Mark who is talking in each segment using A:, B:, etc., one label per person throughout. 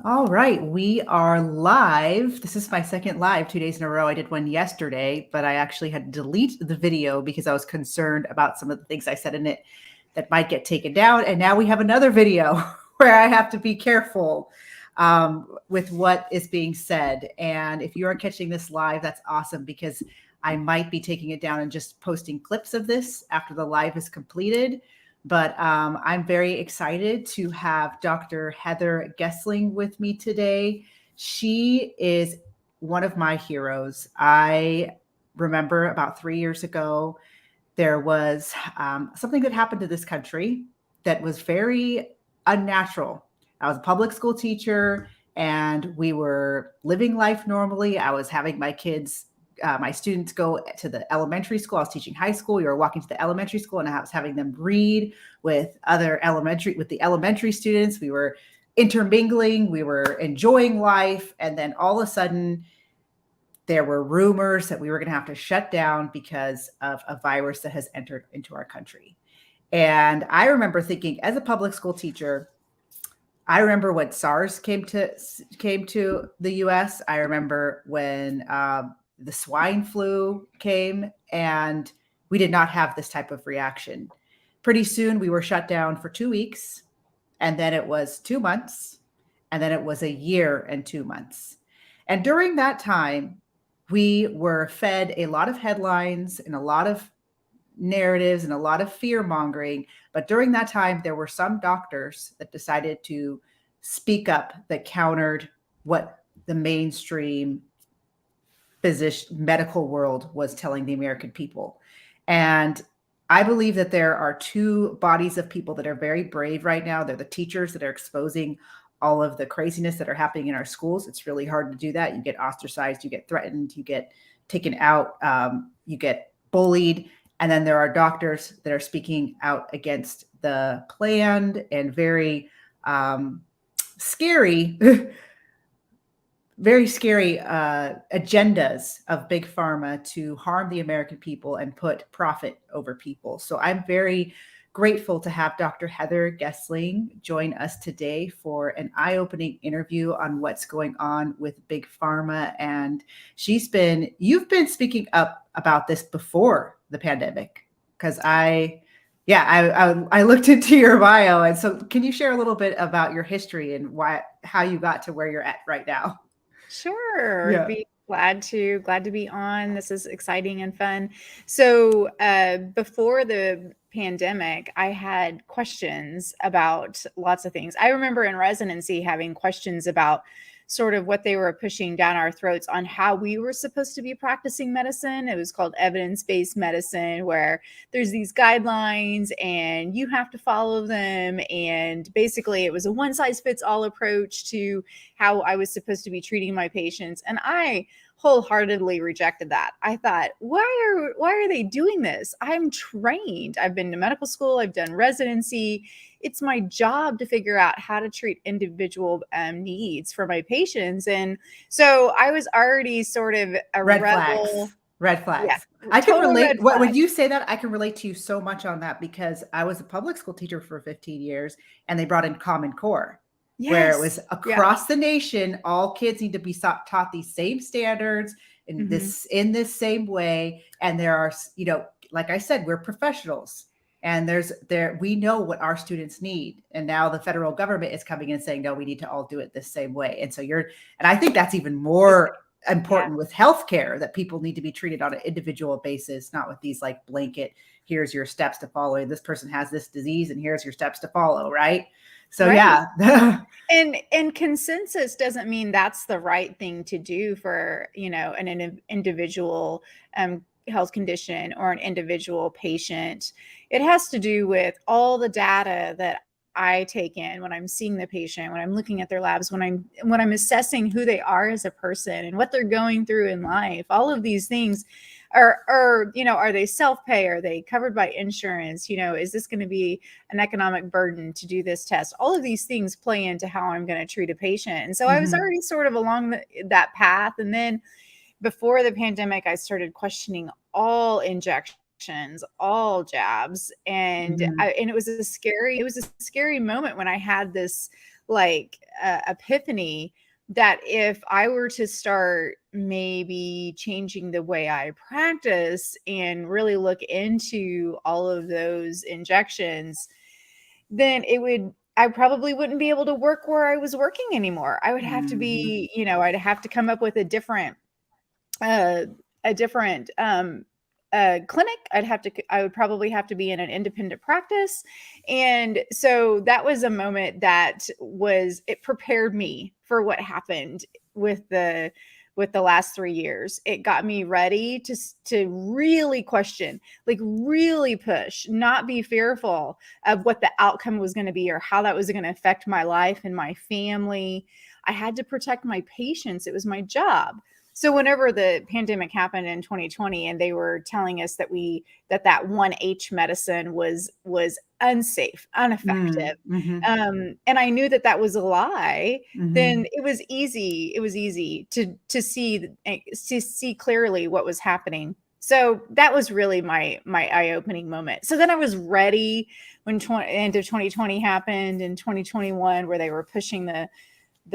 A: All right, we are live. This is my second live 2 days in a row. I did one yesterday, but I actually had to delete the video because I was concerned about some of the things I said in it that might get taken down. And now we have another video where I have to be careful with what is being said. And if you are catching this live, that's awesome because I might be taking it down and just posting clips of this after the live is completed. But I'm very excited to have Dr. Heather Gessling with me today. She is one of my heroes. I remember about 3 years ago, there was something that happened to this country that was very unnatural. I was a public school teacher and we were living life normally. I was having my kids my students go to the elementary school. I was teaching high school. We were walking to the elementary school and I was having them read with the elementary students. We were intermingling. We were enjoying life. And then all of a sudden there were rumors that we were going to have to shut down because of a virus that has entered into our country. And I remember thinking as a public school teacher, I remember when SARS came to the US. I remember when the swine flu came and we did not have this type of reaction. Pretty soon we were shut down for 2 weeks and then it was 2 months and then it was a year and 2 months. And during that time, we were fed a lot of headlines and a lot of narratives and a lot of fear mongering. But during that time, there were some doctors that decided to speak up that countered what the mainstream medical world was telling the American people. And I believe that there are two bodies of people that are very brave right now. They're the teachers that are exposing all of the craziness that are happening in our schools. It's really hard to do that. You get ostracized, you get threatened, you get taken out, you get bullied. And then there are doctors that are speaking out against the planned and very scary very scary agendas of big pharma to harm the American people and put profit over people. So I'm very grateful to have Dr. Heather Gessling join us today for an eye-opening interview on what's going on with big pharma. And you've been speaking up about this before the pandemic because I looked into your bio. And so can you share a little bit about your history and how you got to where you're at right now?
B: Sure.
A: Yeah.
B: Be glad to be on. This is exciting and fun. So, before the pandemic, I had questions about lots of things. I remember in residency having questions about sort of what they were pushing down our throats on how we were supposed to be practicing medicine. It was called evidence-based medicine, where there's these guidelines and you have to follow them. And basically, it was a one-size-fits-all approach to how I was supposed to be treating my patients. And I wholeheartedly rejected that. I thought, why are they doing this? I'm trained. I've been to medical school, I've done residency. It's my job to figure out how to treat individual needs for my patients. And so I was already sort of a
A: Red
B: rebel.
A: flags. Red
B: Yeah,
A: flags. I can
B: total
A: relate.
B: red
A: When
B: flag.
A: you say that, I can relate to you so much on that because I was a public school teacher for 15 years and they brought in Common Core, where it was
B: Yes. Yeah.
A: across the nation, all kids need to be taught these same standards
B: Mhm.
A: in this same way. And there are, like I said, we're professionals and we know what our students need. And now the federal government is coming in and saying, no, we need to all do it the same way. And so and I think that's even more
B: Yeah.
A: important with healthcare, that people need to be treated on an individual basis, not with these like blanket, here's your steps to follow. This person has this disease and here's your steps to follow. Right. So
B: Right.
A: yeah.
B: And consensus doesn't mean that's the right thing to do for, an individual health condition or an individual patient. It has to do with all the data that I take in when I'm seeing the patient, when I'm looking at their labs, when I'm assessing who they are as a person and what they're going through in life. All of these things are they self-pay? Are they covered by insurance? Is this going to be an economic burden to do this test? All of these things play into how I'm going to treat a patient. And so I was
A: Mhm.
B: already sort of along that path. And then before the pandemic, I started questioning all injections. all jabs. And
A: Mhm.
B: and it was a scary moment when I had this like epiphany that if I were to start maybe changing the way I practice and really look into all of those injections, then I probably wouldn't be able to work where I was working anymore. I would have to
A: Mhm.
B: be, I'd have to come up with uh, a different clinic. I would probably have to be in an independent practice. And so that was a moment it prepared me for what happened with the last 3 years. It got me ready to really question, like really push, not be fearful of what the outcome was going to be or how that was going to affect my life and my family. I had to protect my patients. It was my job. So whenever the pandemic happened in 2020 and they were telling us that 1H medicine was unsafe, ineffective,
A: Mhm.
B: and I knew that was a lie, then
A: Mhm.
B: it was easy to see clearly what was happening. So that was really my eye-opening moment. So then I was ready when end of 2020 happened in 2021, where they were pushing the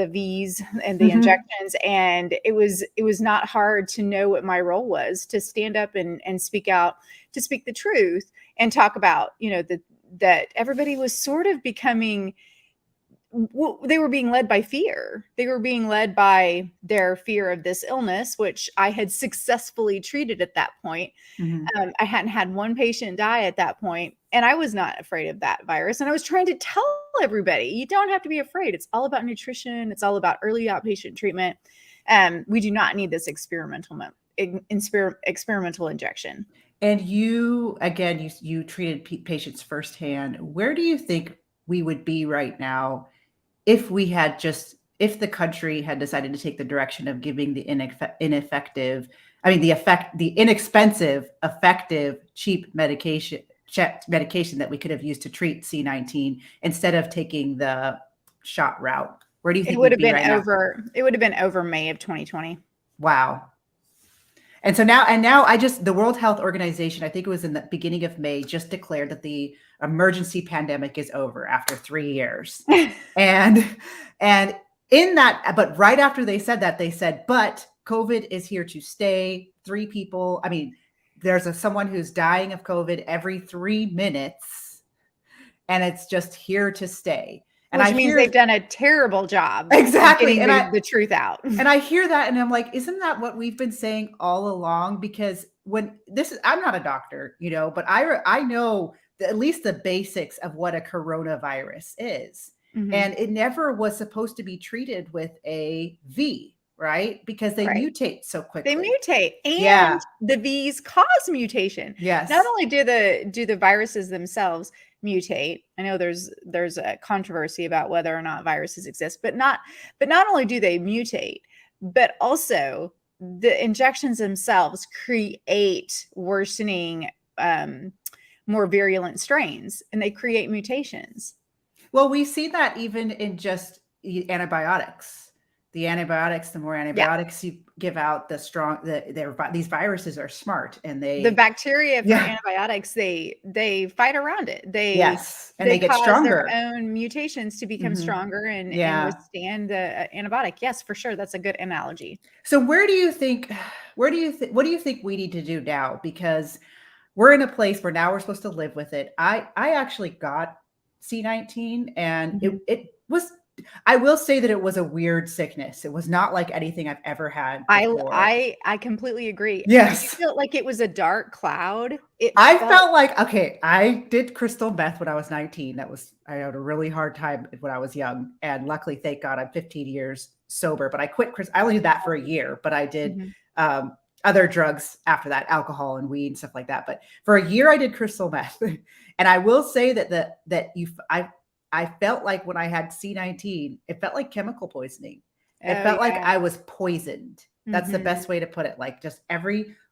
B: V's and the
A: Mhm.
B: injections. And it was not hard to know what my role was, to stand up and speak out, to speak the truth and talk about, that everybody was sort of becoming, they were being led by fear. They were being led by their fear of this illness, which I had successfully treated at that point.
A: Mhm.
B: I hadn't had one patient die at that point, and I was not afraid of that virus. And I was trying to tell everybody, you don't have to be afraid. It's all about nutrition. It's all about early outpatient treatment. We do not need this experimental injection.
A: And you, again, you treated patients firsthand. Where do you think we would be right now if if the country had decided to take the direction of giving the ineffective, I mean, the inexpensive, effective, cheap medication that we could have used to treat C19 instead of taking the shot route? Where do you
B: It
A: think
B: would
A: we'd
B: have
A: be
B: been
A: right now?
B: over. It would have been over May of 2020.
A: Wow. And so now the World Health Organization, I think it was in the beginning of May, just declared that the emergency pandemic is over after 3 years. And and in that, but right after they said that, they said, but COVID is here to stay. Three people, I mean, there's someone who's dying of COVID every 3 minutes, and it's just here to stay. And I
B: Which means
A: hear
B: they've done a terrible job of
A: exactly,
B: getting the truth out.
A: and I hear that and I'm like, isn't that what we've been saying all along? Because I'm not a doctor, but I know at least the basics of what a coronavirus is.
B: Mhm.
A: And it never was supposed to be treated with a V, right? Because they
B: Right.
A: mutate so
B: They
A: quickly.
B: mutate,
A: Yeah.
B: and the V's cause mutation. Not
A: Yes.
B: only do the viruses themselves mutate. I know there's a controversy about whether or not viruses exist, but not only do they mutate, but also the injections themselves create worsening, more virulent strains, and they create mutations.
A: Well, we see that even in just antibiotics. The more
B: Yeah.
A: antibiotics you give out, these viruses are smart and
B: The
A: they,
B: bacteria for
A: yeah,
B: antibiotics, they fight around it. They
A: yes, and
B: they
A: they get
B: cause their
A: stronger.
B: own mutations to become
A: Mhm.
B: stronger and
A: Yeah.
B: withstand the antibiotic. Yes, for sure. That's a good analogy.
A: So what do you think we need to do now? Because we're in a place where now we're supposed to live with it. I actually got C19 and
B: Mhm.
A: I will say that it was a weird sickness. It was not like anything I've ever had
B: I
A: before.
B: I completely agree. Did you
A: Yes.
B: feel like it was a dark cloud? It
A: I
B: felt
A: felt like, okay, I did crystal meth when I was 19. I had a really hard time when I was young. And luckily, thank God, I'm 15 years sober, but I quit. I only did that for a year, but I did
B: Mhm.
A: um, other drugs after that, alcohol and weed and stuff like that. But for a year, I did crystal meth. And I will say I felt like when I had C19, it felt like chemical poisoning. It
B: Oh,
A: felt like
B: yeah.
A: I was poisoned. That's the
B: Mhm.
A: best way to put it. Like just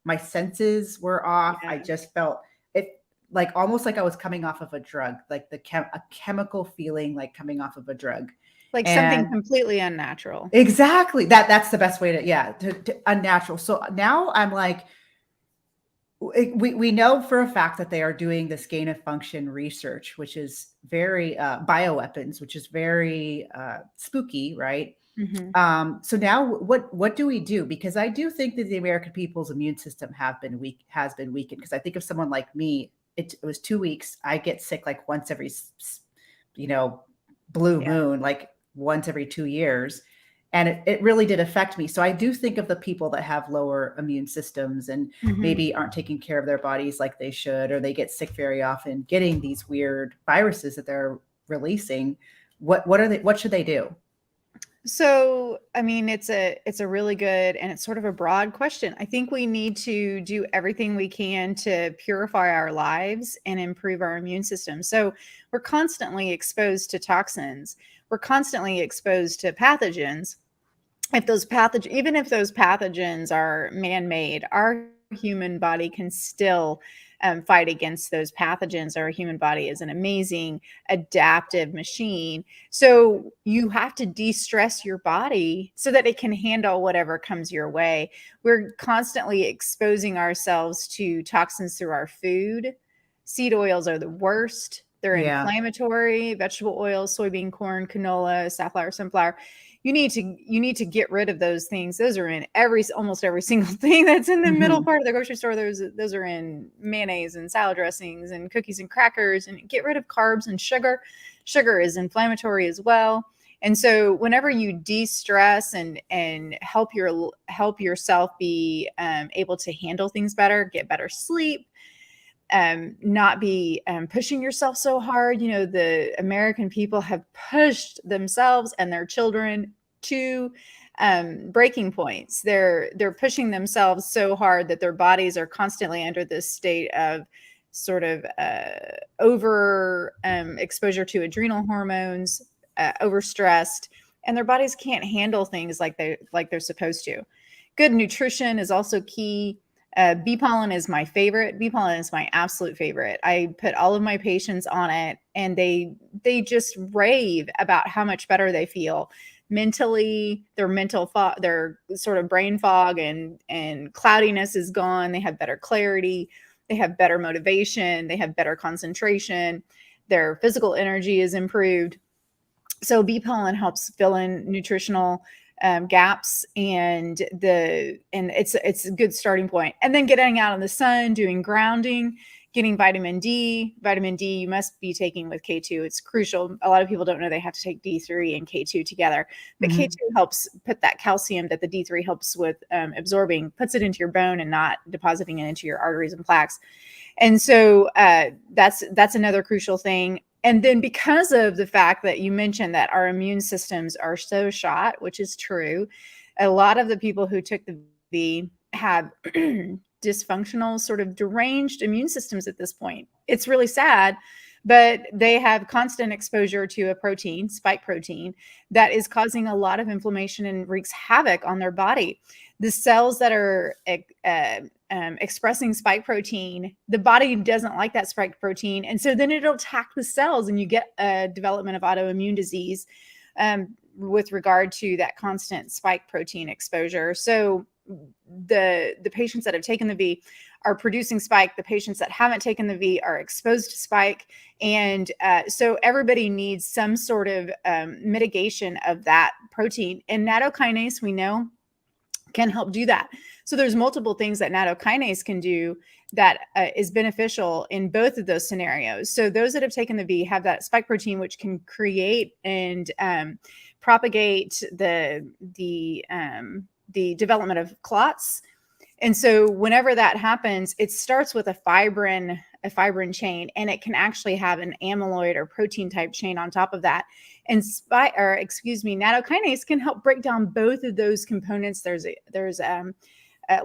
A: my senses were off. I
B: Yeah.
A: just felt it like almost like I was coming off of a drug, like a chemical feeling like coming off of a drug.
B: Like something
A: And
B: completely unnatural.
A: exactly that's the best way to, yeah, to unnatural. So now I'm like, We know for a fact that they are doing this gain of function research, which is very bioweapons, which is very spooky, right?
B: Mhm.
A: So now what do we do? Because I do think that the American people's immune system has been weakened. Because I think of someone like me, it was 2 weeks. I get sick like once every, you know, blue
B: Yeah.
A: moon, like once every 2 years. And it really did affect me. So I do think of the people that have lower immune systems and
B: Mhm.
A: maybe aren't taking care of their bodies like they should, or they get sick very often, getting these weird viruses that they're releasing. What should they do?
B: So, I mean, it's a really good and it's sort of a broad question. I think we need to do everything we can to purify our lives and improve our immune system. So, we're constantly exposed to toxins. We're constantly exposed to pathogens. If those pathogens, even if those pathogens are man-made, our human body can still fight against those pathogens. Our human body is an amazing adaptive machine. So you have to de-stress your body so that it can handle whatever comes your way. We're constantly exposing ourselves to toxins through our food. Seed oils are the worst. They're
A: Yeah.
B: inflammatory. Vegetable oils, soybean, corn, canola, safflower, sunflower, you need to get rid of those things. Those are in almost every single thing that's in the middle
A: Hmm.
B: part of the grocery store. Those are in mayonnaise and salad dressings and cookies and crackers. And get rid of carbs and sugar. Sugar is inflammatory as well. And so whenever you de-stress and help yourself be able to handle things better, get better sleep, not be pushing yourself so hard. You know, the American people have pushed themselves and their children to breaking points. They're pushing themselves so hard that their bodies are constantly under this state of sort of over exposure to adrenal hormones, overstressed, and their bodies can't handle things like they're supposed to. Good nutrition is also key. Bee pollen is my favorite. Bee pollen is my absolute favorite. I put all of my patients on it, and they just rave about how much better they feel mentally. Their mental fog, their sort of brain fog and cloudiness is gone. They have better clarity. They have better motivation. They have better concentration. Their physical energy is improved. So bee pollen helps fill in nutritional gaps, and it's a good starting point. And then getting out in the sun, doing grounding, getting vitamin D. Vitamin D you must be taking with K2. It's crucial. A lot of people don't know they have to take D3 and K2 together, but
A: Hmm.
B: K2 helps put that calcium that the D3 helps with absorbing, puts it into your bone and not depositing it into your arteries and plaques. And so that's another crucial thing. And then because of the fact that you mentioned that our immune systems are so shot, which is true, a lot of the people who took the V have dysfunctional, sort of deranged immune systems at this point. It's really sad, but they have constant exposure to a protein, spike protein, that is causing a lot of inflammation and wreaks havoc on their body. The cells that are expressing spike protein, the body doesn't like that spike protein. And so then it'll attack the cells, and you get a development of autoimmune disease with regard to that constant spike protein exposure. So the patients that have taken the V are producing spike. The patients that haven't taken the V are exposed to spike. And so everybody needs some sort of mitigation of that protein. And nattokinase, we know, can help do that. So there's multiple things that nattokinase can do that is beneficial in both of those scenarios. So those that have taken the V have that spike protein, which can create and propagate the development of clots. And so whenever that happens, it starts with a fibrin chain, and it can actually have an amyloid or protein type chain on top of that. And nattokinase can help break down both of those components. There's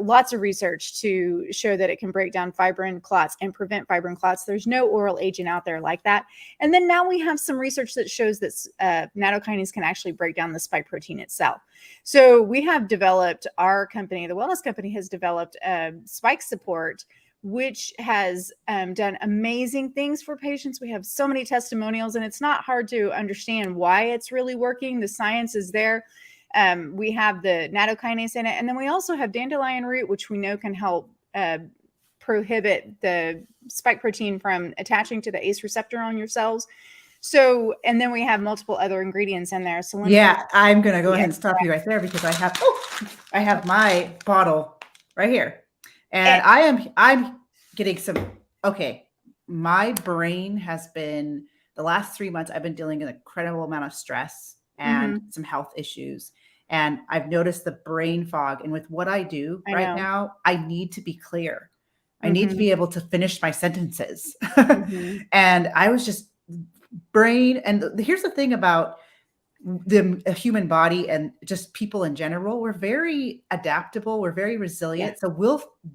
B: lots of research to show that it can break down fibrin clots and prevent fibrin clots. There's no oral agent out there like that. And then now we have some research that shows that nattokinase can actually break down the spike protein itself. So we have developed, our company, the wellness company, has developed spike support, which has done amazing things for patients. We have so many testimonials, and it's not hard to understand why it's really working. The science is there. We have the nattokinase in it. And then we also have dandelion root, which we know can help prohibit the spike protein from attaching to the ACE receptor on your cells. So, and then we have multiple other ingredients in there. Selenium.
A: Yeah, I'm going to go ahead and stop you right there because I have my bottle right here. And I'm getting okay. My brain has been, the last 3 months, I've been dealing with an incredible amount of stress and some health issues. And I've noticed the brain fog. And with what I do now, I need to be clear. I need to be able to finish my sentences. And I was just brain. And here's the thing about the human body and just people in general. We're very adaptable. We're very resilient. Yeah. So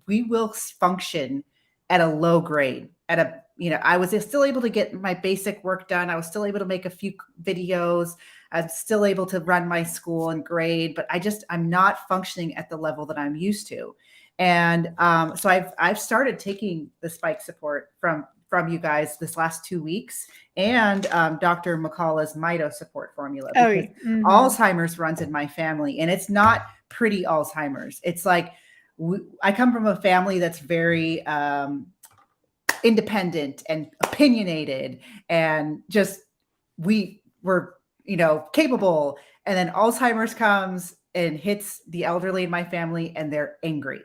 A: we will function at a low grade, at a, I was still able to get my basic work done. I was still able to make a few videos. I'm still able to run my school and grade, but I'm not functioning at the level that I'm used to. And so I've started taking the spike support from you guys this last 2 weeks, and Dr. McCullough's Mito Support Formula, because Alzheimer's runs in my family, and it's not pretty Alzheimer's. It's like, I come from a family that's very independent and opinionated, and just, we were, capable. And then Alzheimer's comes and hits the elderly in my family, and they're angry.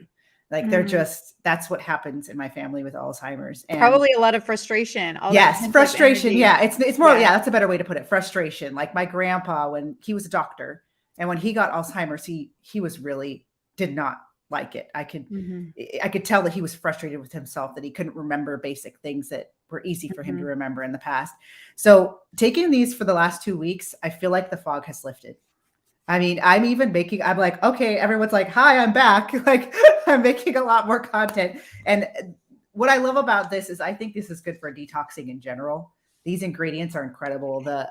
A: Like they're just, that's what happens in my family with Alzheimer's. And
B: probably a lot of frustration.
A: Yes, frustration. Yeah, it's more. Yeah, that's a better way to put it. Frustration. Like my grandpa, when he was a doctor, and when he got Alzheimer's, he was really did not like it. I could tell that he was frustrated with himself, that he couldn't remember basic things that were easy for him to remember in the past. So taking these for the last 2 weeks, I feel like the fog has lifted. I mean, I'm like, okay, everyone's like, hi, I'm back. Like, I'm making a lot more content. And what I love about this is I think this is good for detoxing in general. These ingredients are incredible. The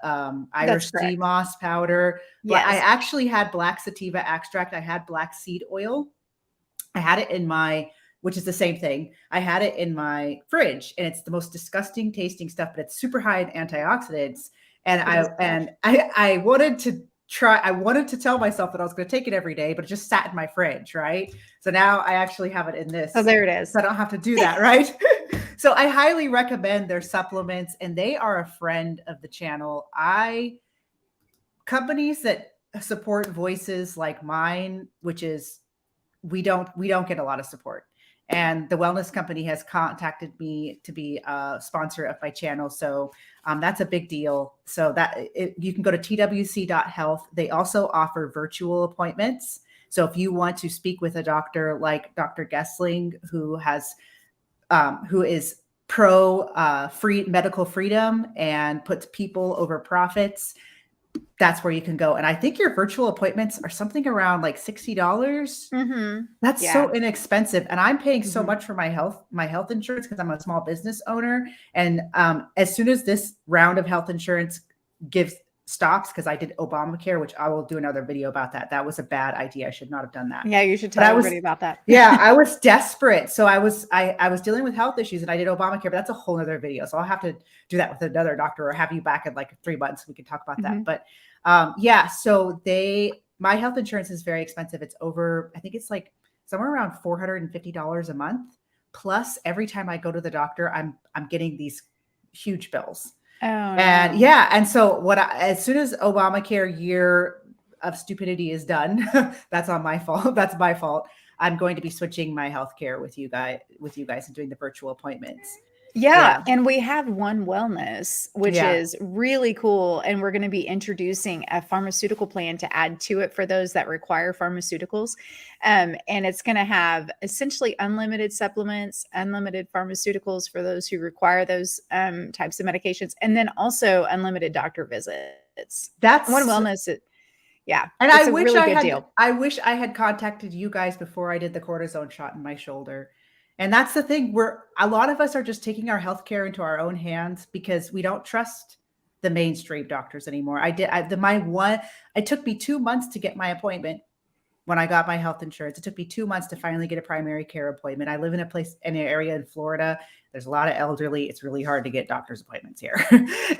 A: Irish sea moss powder. Yes. I actually had black sativa extract. I had black seed oil. I had it in which is the same thing. I had it in my fridge, and it's the most disgusting tasting stuff, but it's super high in antioxidants. And I wanted to tell myself that I was going to take it every day, but it just sat in my fridge, right? So now I actually have it in this.
B: Oh, there it is.
A: So I don't have to do that, right? So I highly recommend their supplements, and they are a friend of the channel. Companies that support voices like mine, which is, we don't get a lot of support. And the wellness company has contacted me to be a sponsor of my channel. So that's a big deal. So you can go to twc.health. They also offer virtual appointments. So if you want to speak with a doctor like Dr. Gessling, who is pro medical freedom and puts people over profits, that's where you can go. And I think your virtual appointments are something around like $60. That's so inexpensive. And I'm paying so much for my health insurance because I'm a small business owner. And as soon as this round of health insurance stops, because I did Obamacare, which I will do another video about that. That was a bad idea. I should not have done that.
B: Yeah, you should tell everybody about that.
A: Yeah, I was desperate. So I was dealing with health issues, and I did Obamacare, but that's a whole other video. So I'll have to do that with another doctor, or have you back in like 3 months. We can talk about that. But so my health insurance is very expensive. It's over, I think it's like somewhere around $450 a month. Plus every time I go to the doctor, I'm getting these huge bills. Oh, and and so as soon as Obamacare year of stupidity is done, that's on my fault. That's my fault. I'm going to be switching my healthcare with you guys and doing the virtual appointments.
B: Yeah. And we have One Wellness, which is really cool. And we're going to be introducing a pharmaceutical plan to add to it for those that require pharmaceuticals. And it's going to have essentially unlimited supplements, unlimited pharmaceuticals for those who require those types of medications, and then also unlimited doctor visits. That's One Wellness. Yeah.
A: And I wish I had contacted you guys before I did the cortisone shot in my shoulder. And that's the thing, where a lot of us are just taking our healthcare into our own hands because we don't trust the mainstream doctors anymore. It took me 2 months to get my appointment when I got my health insurance. It took me 2 months to finally get a primary care appointment. I live in an area in Florida. There's a lot of elderly. It's really hard to get doctor's appointments here.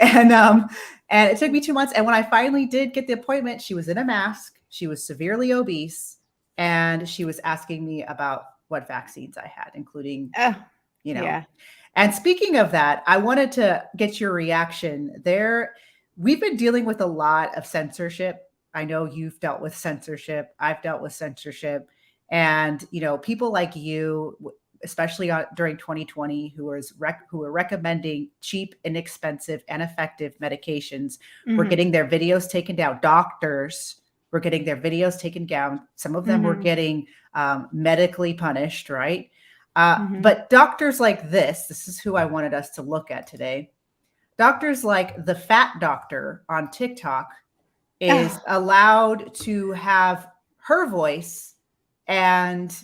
A: And it took me 2 months. And when I finally did get the appointment, she was in a mask. She was severely obese. And she was asking me about what vaccines I had, including,
B: Yeah.
A: And speaking of that, I wanted to get your reaction there. We've been dealing with a lot of censorship. I know you've dealt with censorship. I've dealt with censorship. And, people like you, especially during 2020, who were recommending cheap, inexpensive, and effective medications, were getting their videos taken down. Doctors were getting their videos taken down. Some of them were getting medically punished, right? But doctors like this is who I wanted us to look at today. Doctors like the fat doctor on TikTok is allowed to have her voice, and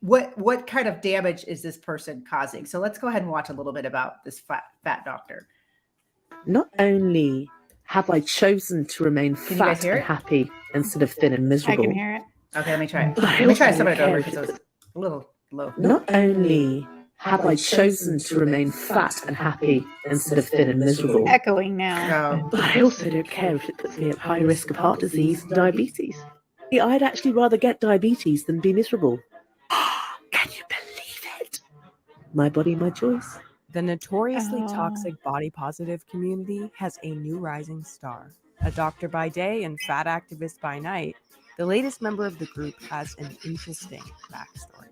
A: what kind of damage is this person causing? So let's go ahead and watch a little bit about this fat doctor.
C: Not only have I chosen to remain fat and happy instead of thin and miserable.
B: I can hear it.
A: Okay, let me try it. Let me try some of it over because it was a little low.
C: Not only have I chosen to remain fat and happy instead of thin and miserable.
B: Echoing now.
C: But I also don't care if it puts me at high risk of heart disease and diabetes. I'd actually rather get diabetes than be miserable. Can you believe it? My body, my choice.
D: The notoriously toxic body positive community has a new rising star. A doctor by day and fat activist by night, the latest member of the group has an interesting backstory.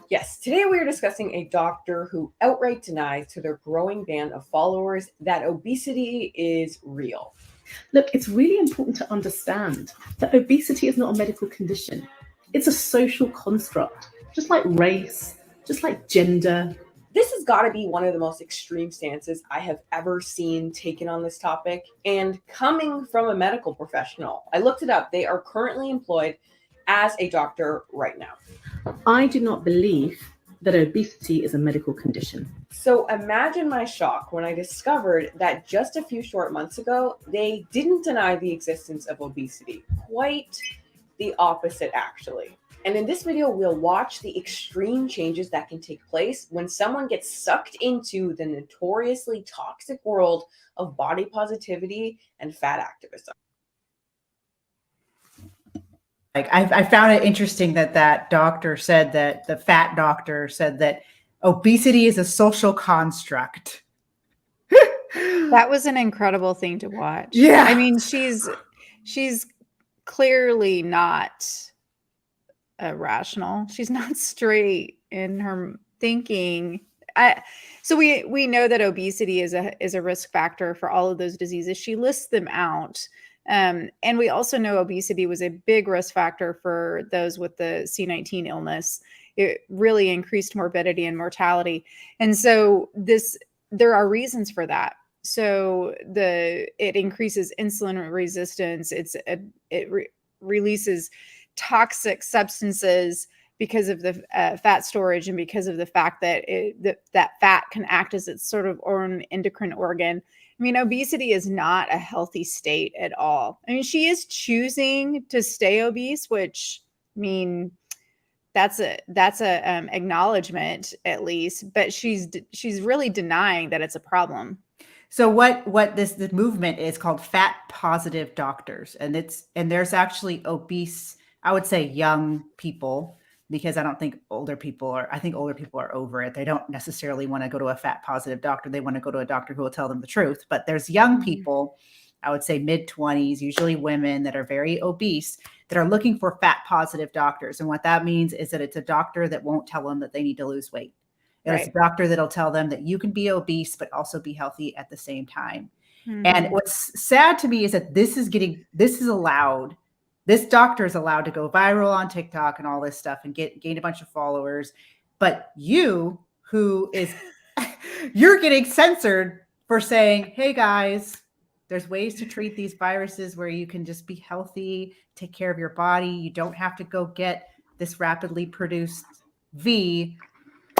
E: Yes, today we are discussing a doctor who outright denies to their growing band of followers that obesity is real.
F: Look, it's really important to understand that obesity is not a medical condition. It's a social construct, just like race, just like gender.
E: This has got to be one of the most extreme stances I have ever seen taken on this topic, and coming from a medical professional. I looked it up. They are currently employed as a doctor right now.
F: I do not believe that obesity is a medical condition.
E: So imagine my shock when I discovered that just a few short months ago, they didn't deny the existence of obesity. Quite the opposite, actually. And in this video, we'll watch the extreme changes that can take place when someone gets sucked into the notoriously toxic world of body positivity and fat activism.
A: I found it interesting that doctor said that the fat doctor said that obesity is a social construct.
B: That was an incredible thing to watch.
A: Yeah.
B: I mean, she's clearly not rational. She's not straight in her thinking. So we know that obesity is a risk factor for all of those diseases. She lists them out. And we also know obesity was a big risk factor for those with the C19 illness. It really increased morbidity and mortality. And so there are reasons for that. So it increases insulin resistance. It releases toxic substances because of the fat storage and because of the fact that that fat can act as its sort of own endocrine organ. I mean, obesity is not a healthy state at all. I mean, she is choosing to stay obese, which, I mean, that's a acknowledgement at least, but she's really denying that it's a problem.
A: So what this movement is called fat positive doctors, and there's actually obese, I would say young people, because I think older people are over it. They don't necessarily want to go to a fat positive doctor. They want to go to a doctor who will tell them the truth. But there's young people, I would say mid-20s, usually women that are very obese, that are looking for fat positive doctors. And what that means is that it's a doctor that won't tell them that they need to lose weight. It's a doctor that'll tell them that you can be obese, but also be healthy at the same time. And what's sad to me is that this is allowed. This doctor is allowed to go viral on TikTok and all this stuff and gain a bunch of followers. But you're getting censored for saying, hey guys, there's ways to treat these viruses where you can just be healthy, take care of your body. You don't have to go get this rapidly produced V.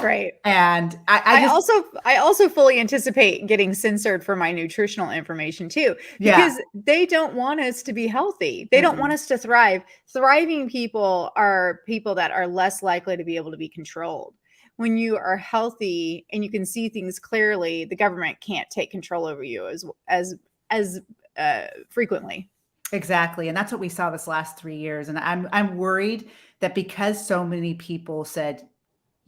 B: Right.
A: And
B: I also fully anticipate getting censored for my nutritional information too, because they don't want us to be healthy. They don't want us to thrive. Thriving people are people that are less likely to be able to be controlled. When you are healthy and you can see things clearly, the government can't take control over you as frequently.
A: Exactly. And that's what we saw this last 3 years. And I'm worried that because so many people said,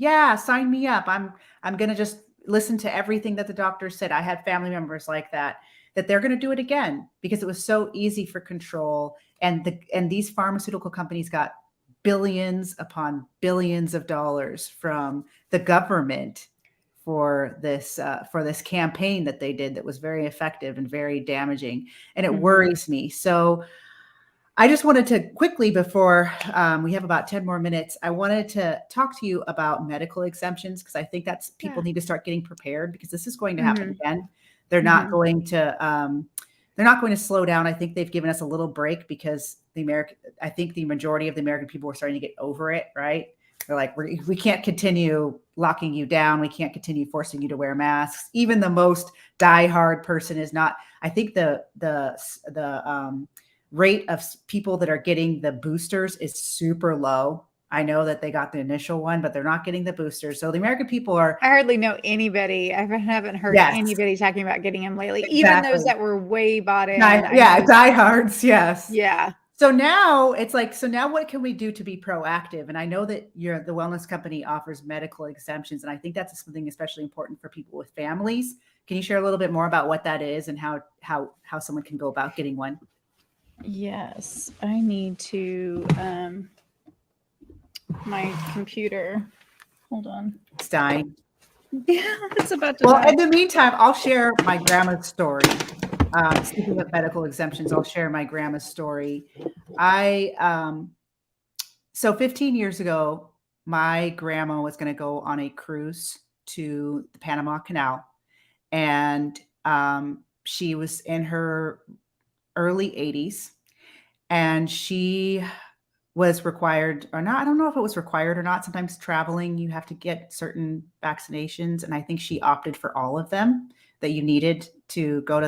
A: yeah, sign me up. I'm going to just listen to everything that the doctor said. I had family members like that they're going to do it again because it was so easy for control. And these pharmaceutical companies got billions upon billions of dollars from the government for this campaign that they did that was very effective and very damaging. And it worries me. So I just wanted to quickly, before we have about 10 more minutes, I wanted to talk to you about medical exemptions, because I think that's people need to start getting prepared, because this is going to happen again. They're not going to slow down. I think they've given us a little break because I think the majority of the American people were starting to get over it, right? They're like, we can't continue locking you down. We can't continue forcing you to wear masks. Even the most diehard person is not. I think the rate of people that are getting the boosters is super low. I know that they got the initial one, but they're not getting the boosters. So the American people are.
B: I hardly know anybody. I haven't heard anybody talking about getting them lately. Exactly. Even those that were way bought in.
A: Diehards. Yes.
B: Yeah.
A: So now it's like, so now what can we do to be proactive? And I know that the wellness company offers medical exemptions. And I think that's something especially important for people with families. Can you share a little bit more about what that is and how someone can go about getting one?
B: Yes, I need to, my computer, hold on.
A: It's dying.
B: Yeah, it's about to
A: die.
B: die.
A: In the meantime, I'll share my grandma's story. Speaking of medical exemptions, I'll share my grandma's story. So 15 years ago, my grandma was going to go on a cruise to the Panama Canal. And she was in her early 80s, and she was required or not. I don't know if it was required or not. Sometimes traveling, you have to get certain vaccinations. And I think she opted for all of them that you needed to go to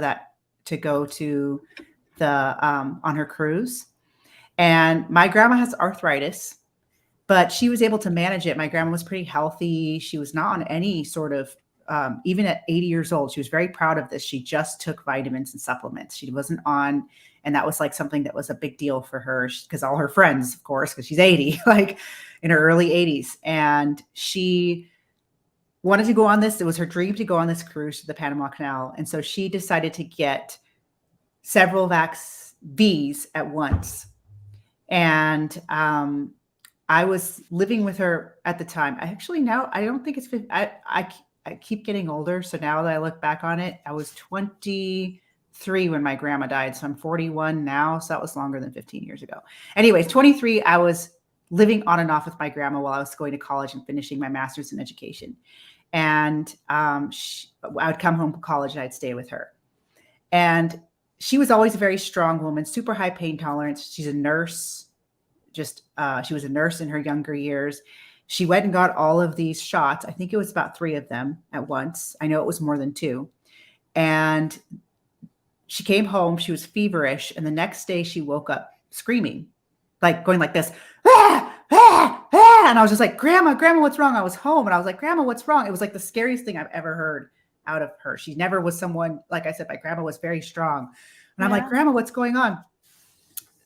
A: the, on her cruise. And my grandma has arthritis, but she was able to manage it. My grandma was pretty healthy. She was not on any sort of, even at 80 years old, she was very proud of this. She just took vitamins and supplements. She wasn't on, and that was like something that was a big deal for her because all her friends, of course, because she's 80, like in her early 80s. And she wanted to go on this. It was her dream to go on this cruise to the Panama Canal. And so she decided to get several V's at once. And I was living with her at the time. I don't think it's, I keep getting older. So now that I look back on it, I was 23 when my grandma died. So I'm 41 now. So that was longer than 15 years ago. Anyways, 23, I was living on and off with my grandma while I was going to college and finishing my master's in education. And I would come home from college and I'd stay with her. And she was always a very strong woman, super high pain tolerance. She's a nurse. She was a nurse in her younger years. She went and got all of these shots. I think it was about 3 of them at once. I know it was more than 2. And she came home. She was feverish. And the next day she woke up screaming, like going like this. Ah, ah, ah. And I was just like, Grandma, what's wrong? I was home. And I was like, Grandma, what's wrong? It was like the scariest thing I've ever heard out of her. She never was someone, like I said, my grandma was very strong. And I'm like, Grandma, what's going on?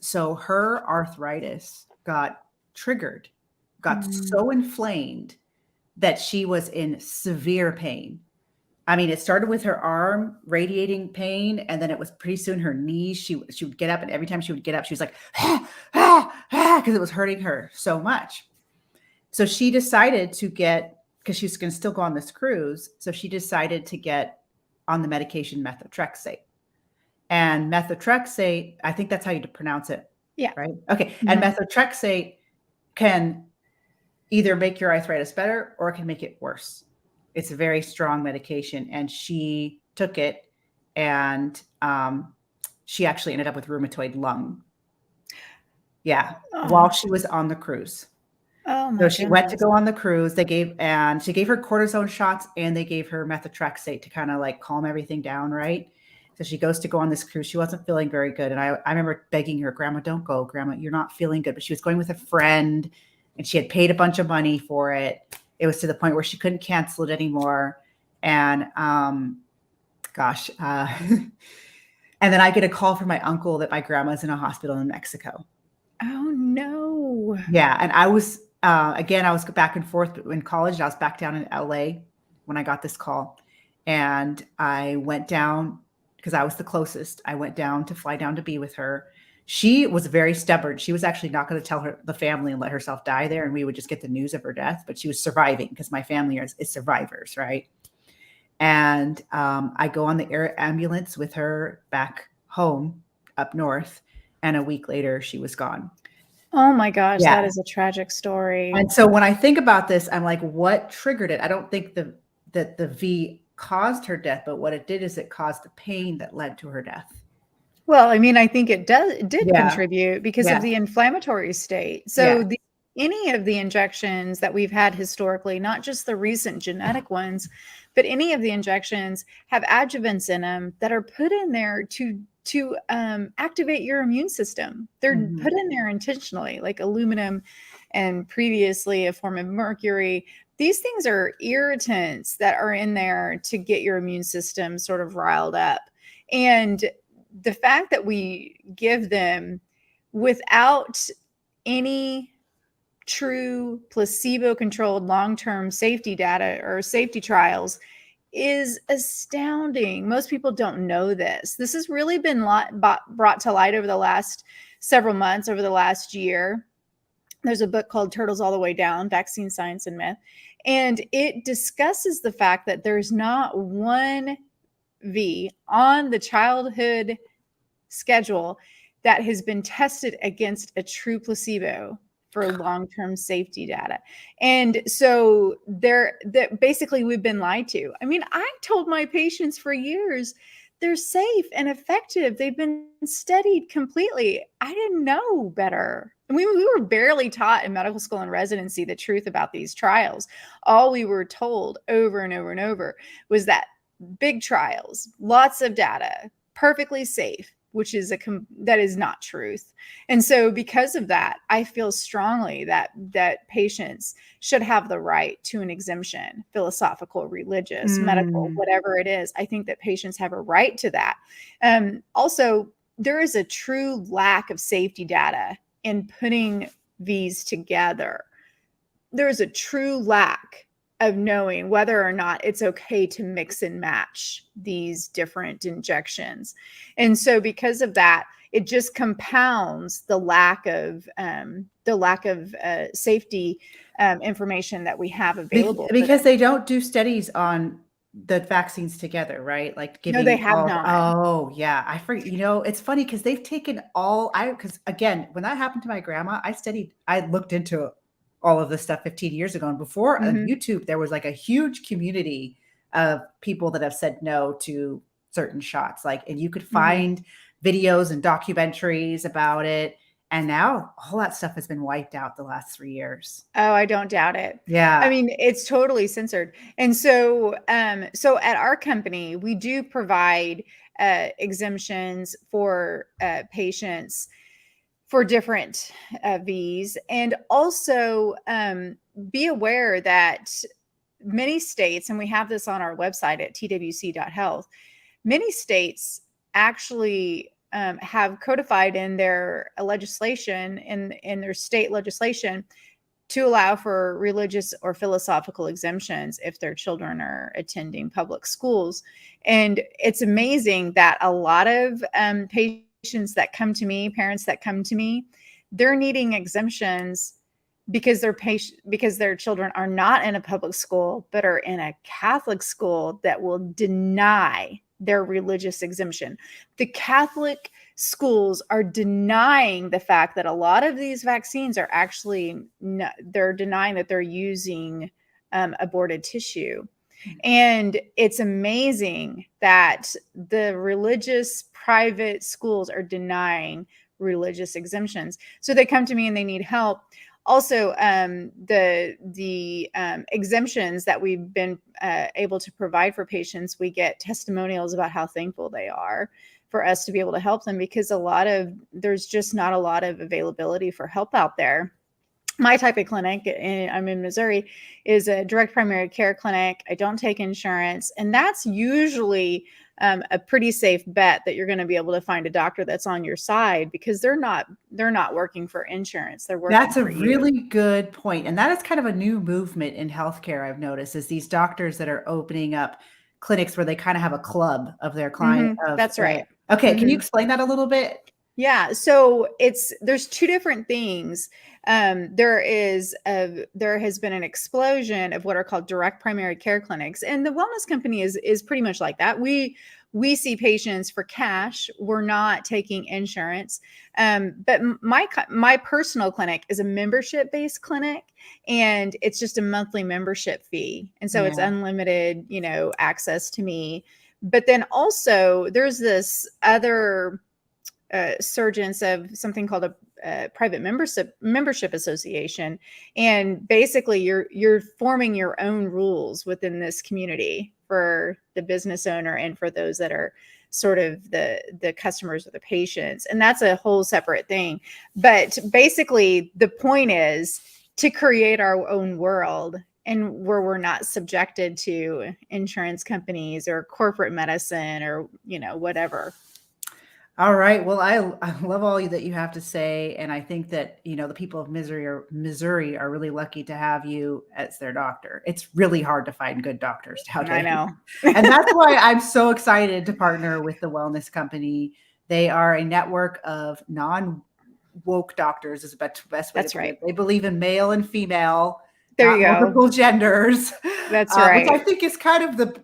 A: So her arthritis got triggered, got so inflamed that she was in severe pain. I mean, it started with her arm radiating pain, and then it was pretty soon her knees. She would get up, and every time she would get up, she was like, because it was hurting her so much. So she decided to because she was going to still go on this cruise. So she decided to get on the medication methotrexate. And methotrexate, I think that's how you pronounce it.
B: Yeah.
A: Right. Okay. Mm-hmm. And methotrexate can either make your arthritis better or it can make it worse. It's a very strong medication. And she took it, and she actually ended up with rheumatoid lung. Yeah. While she was on the cruise.
B: Oh my
A: So she went to go on the cruise. She gave her cortisone shots, and they gave her methotrexate to kind of like calm everything down. Right. So she goes to go on this cruise. She wasn't feeling very good. And I remember begging her, Grandma, don't go. Grandma, you're not feeling good. But she was going with a friend, and she had paid a bunch of money for it. It was to the point where she couldn't cancel it anymore. And and then I get a call from my uncle that my grandma's in a hospital in Mexico.
B: Oh no.
A: Yeah. And I was again, I was back and forth in college. I was back down in LA when I got this call, and I went down because I was the closest. I went down to fly down to be with her. She was very stubborn. She was actually not going to tell the family and let herself die there, and we would just get the news of her death. But she was surviving because my family is survivors, right? And I go on the air ambulance with her back home up north, and a week later she was gone.
B: Oh my gosh,
A: Yeah.
B: that is a tragic story.
A: And so when I think about this, I'm like, what triggered it? I don't think that the V caused her death, but what it did is it caused the pain that led to her death.
B: Well, I mean, I think it did
A: Yeah.
B: contribute because
A: Yeah.
B: of the inflammatory state. So any of the injections that we've had historically, not just the recent genetic ones, but any of the injections have adjuvants in them that are put in there to activate your immune system. They're put in there intentionally, like aluminum and previously a form of mercury. These things are irritants that are in there to get your immune system sort of riled up. And the fact that we give them without any true placebo-controlled long-term safety data or safety trials is astounding. Most people don't know this. This has really been brought to light over the last several months, over the last year. There's a book called Turtles All the Way Down, Vaccine Science and Myth, and it discusses the fact that there's not one V on the childhood schedule that has been tested against a true placebo for long-term safety data. And so basically we've been lied to. I mean, I told my patients for years they're safe and effective. They've been studied completely. I didn't know better. I mean, we were barely taught in medical school and residency the truth about these trials. All we were told over and over and over was that big trials, lots of data, perfectly safe, which is that is not truth. And so because of that, I feel strongly that patients should have the right to an exemption, philosophical, religious, medical, whatever it is. I think that patients have a right to that. Also, there is a true lack of safety data in putting these together. There is a true lack of knowing whether or not it's okay to mix and match these different injections. And so because of that, it just compounds the lack of safety information that we have available.
A: Because they don't do studies on the vaccines together, right? Like giving.
B: No, they have not.
A: Oh yeah. I forget, it's funny because they've taken because again, when that happened to my grandma, I looked into all of this stuff 15 years ago. And before on YouTube, there was like a huge community of people that have said no to certain shots. And you could find videos and documentaries about it. And now all that stuff has been wiped out the last 3 years.
B: Oh, I don't doubt it.
A: Yeah.
B: I mean, it's totally censored. And so, so at our company, we do provide exemptions for patients for different Vs. And also be aware that many states, and we have this on our website at twc.health, many states actually have codified in their legislation, in their state legislation, to allow for religious or philosophical exemptions if their children are attending public schools. And it's amazing that a lot of patients that come to me, parents that come to me, they're needing exemptions because their children are not in a public school, but are in a Catholic school that will deny their religious exemption. The Catholic schools are denying the fact that a lot of these vaccines are actually, they're denying that they're using aborted tissue. And it's amazing that the religious private schools are denying religious exemptions. So they come to me and they need help. Also, the exemptions that we've been able to provide for patients, we get testimonials about how thankful they are for us to be able to help them, because there's just not a lot of availability for help out there. My type of clinic, I'm in Missouri, is a direct primary care clinic. I don't take insurance. And that's usually a pretty safe bet that you're going to be able to find a doctor that's on your side, because they're not working for insurance. They're working
A: That's a
B: for you.
A: really good point. And that is kind of a new movement in healthcare, I've noticed, is these doctors that are opening up clinics where they kind of have a club of their client.
B: That's right.
A: Okay. Can you explain that a little bit?
B: Yeah. So there's two different things. There has been an explosion of what are called direct primary care clinics. And the wellness company is pretty much like that. We see patients for cash. We're not taking insurance. But my personal clinic is a membership-based clinic, and it's just a monthly membership fee. And so it's unlimited, access to me. But then also there's this other surgence of something called a private membership association, and basically you're forming your own rules within this community for the business owner and for those that are sort of the customers or the patients, and that's a whole separate thing. But basically the point is to create our own world, and where we're not subjected to insurance companies or corporate medicine or whatever.
A: All right. Well, I love all that you have to say. And I think that, the people of Missouri are really lucky to have you as their doctor. It's really hard to find good doctors nowadays.
B: I know.
A: And that's why I'm so excited to partner with the Wellness Company. They are a network of non-woke doctors, is the best way
B: That's
A: to put it.
B: right.
A: They believe in male and female.
B: There you go.
A: Multiple genders.
B: That's right.
A: Which I think is kind of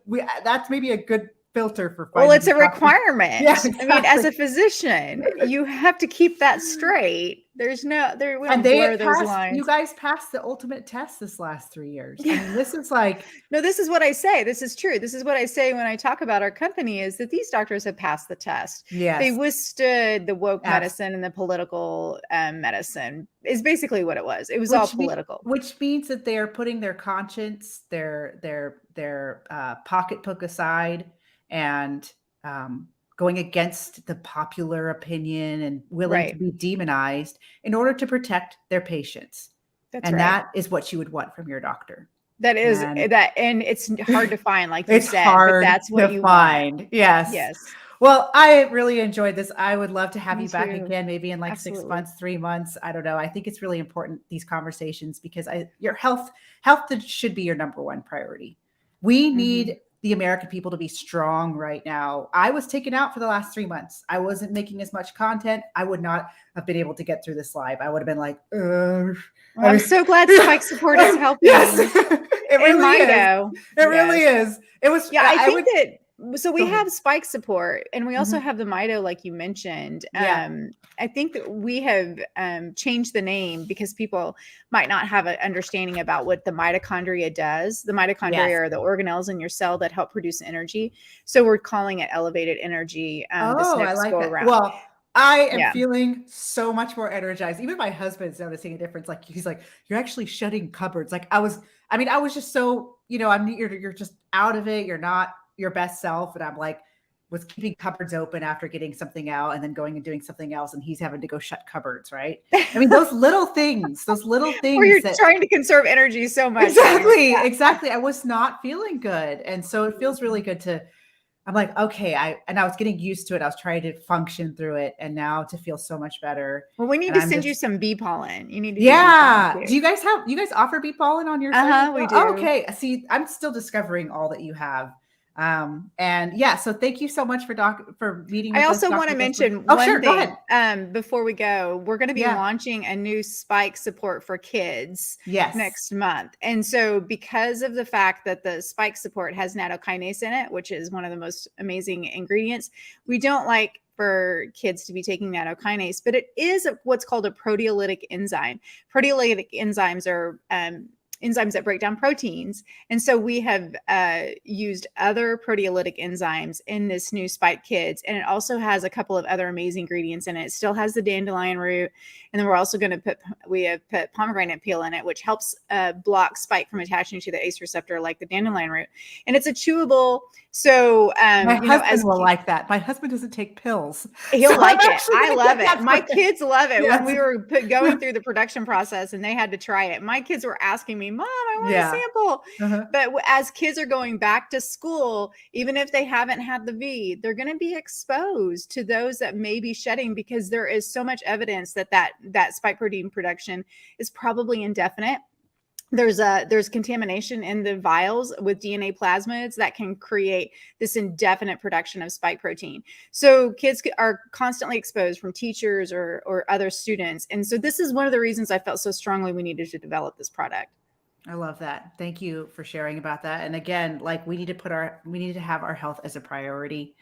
A: that's maybe a good filter for finding.
B: Well, it's a requirement.
A: Yeah, exactly.
B: I mean, as a physician, you have to keep that straight. There's no, we don't blur those lines.
A: You guys passed the ultimate test this last 3 years. I mean, this is like,
B: no, this is what I say. This is true. This is what I say when I talk about our company, is that these doctors have passed the test.
A: Yes.
B: They withstood the woke medicine and the political medicine is basically what it was. It was all political.
A: Which means that they are putting their conscience, their pocketbook aside, and going against the popular opinion and willing to be demonized in order to protect their patients. That is what you would want from your doctor.
B: That is and it's hard to find, like you said, but that's what you find.
A: Want. Yes. Well, I really enjoyed this. I would love to have you back again, maybe in like 6 months, 3 months. I don't know. I think it's really important, these conversations, because your health should be your number one priority. We need the American people to be strong right now. I was taken out for the last 3 months. I wasn't making as much content. I would not have been able to get through this live. I would have been like,
B: I'm so glad Spike Support is helping.
A: Yes, it really is. It really is. It was.
B: Yeah, I think that. So we have Spike Support, and we also have the Mito, like you mentioned. I think that we have changed the name because people might not have an understanding about what the mitochondria does. The mitochondria are the organelles in your cell that help produce energy. So we're calling it elevated energy. This next
A: I like
B: go
A: that.
B: around.
A: Well, I am feeling so much more energized. Even my husband's noticing a difference. Like, he's like, you're actually shutting cupboards. Like I was just so, you're just out of it. You're not your best self. And I'm like, was keeping cupboards open after getting something out and then going and doing something else. And he's having to go shut cupboards. Right. I mean, those little things. Where you're
B: trying to conserve energy so much.
A: Exactly. I was not feeling good. And so it feels really good I'm like, okay. I was getting used to it. I was trying to function through it. And now to feel so much better.
B: Well, we need to send you some bee pollen. You need to.
A: Do you guys offer bee pollen on your site?
B: We do.
A: Oh, okay. See, I'm still discovering all that you have. So thank you so much for meeting.
B: I also want to mention one thing before we go. We're going to be launching a new Spike Support for kids next month. And so because of the fact that the Spike Support has nattokinase in it, which is one of the most amazing ingredients, we don't like for kids to be taking nattokinase, but it is what's called a proteolytic enzyme. Proteolytic enzymes are enzymes that break down proteins. And so we have used other proteolytic enzymes in this new Spike Kids. And it also has a couple of other amazing ingredients in it. It still has the dandelion root. And then we're also going to put pomegranate peel in it, which helps block spike from attaching to the ACE receptor, like the dandelion root. And it's a chewable. So
A: my husband will like that. My husband doesn't take pills.
B: He'll like it. I love it. My kids love it. When we were going through the production process and they had to try it, my kids were asking me, Mom, I want
A: Yeah.
B: a sample.
A: Uh-huh.
B: But as kids are going back to school, even if they haven't had the V, they're going to be exposed to those that may be shedding, because there is so much evidence that spike protein production is probably indefinite. There's contamination in the vials with DNA plasmids that can create this indefinite production of spike protein. So kids are constantly exposed from teachers or other students. And so this is one of the reasons I felt so strongly we needed to develop this product.
A: I love that. Thank you for sharing about that. And again, like we need to have our health as a priority,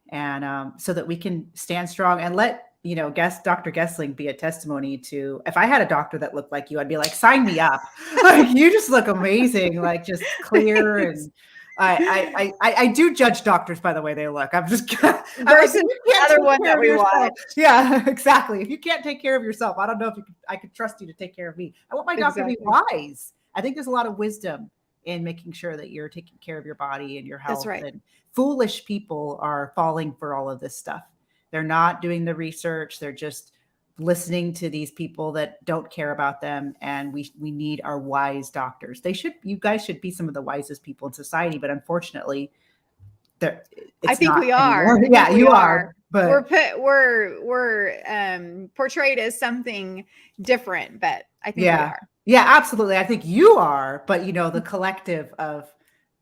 A: and so that we can stand strong and let, Dr. Gessling be a testimony to, if I had a doctor that looked like you, I'd be like, sign me up. Like, you just look amazing, like just clear. And I do judge doctors by the way they look. I'm just
B: Versus the other one that we watched.
A: Yeah, exactly. If you can't take care of yourself, I don't know if I could trust you to take care of me. I want my doctor to be wise. I think there's a lot of wisdom in making sure that you're taking care of your body and your health.
B: That's right.
A: And foolish people are falling for all of this stuff. They're not doing the research. They're just listening to these people that don't care about them. And we need our wise doctors. You guys should be some of the wisest people in society, but unfortunately,
B: I think we are.
A: Anymore. Yeah, you are. But
B: we're portrayed as something different, but I think we are.
A: Yeah, absolutely. I think you are, but the collective of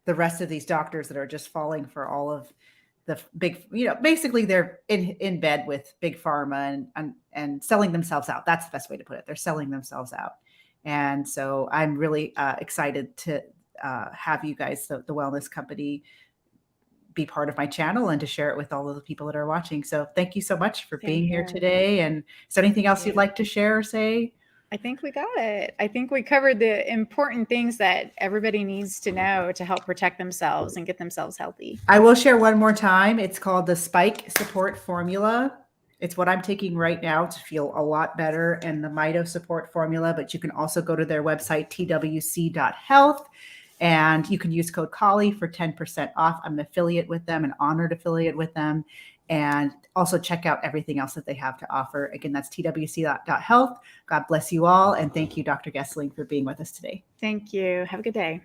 A: the rest of these doctors that are just falling for all of the big, basically they're in bed with big pharma and selling themselves out. That's the best way to put it. They're selling themselves out. And so I'm really excited to have you guys, the wellness company, be part of my channel and to share it with all of the people that are watching. So thank you so much for being here today. And is there anything else you'd like to share or say?
B: I think we got it. I think we covered the important things that everybody needs to know to help protect themselves and get themselves healthy.
A: I will share one more time. It's called the Spike Support Formula. It's what I'm taking right now to feel a lot better, and the Mito Support Formula, but you can also go to their website, twc.health, and you can use code COLLIE for 10% off. I'm an affiliate with them, an honored affiliate with them. And also check out everything else that they have to offer. Again, that's twc.health. God bless you all. And thank you, Dr. Gessling, for being with us today.
B: Thank you. Have a good day.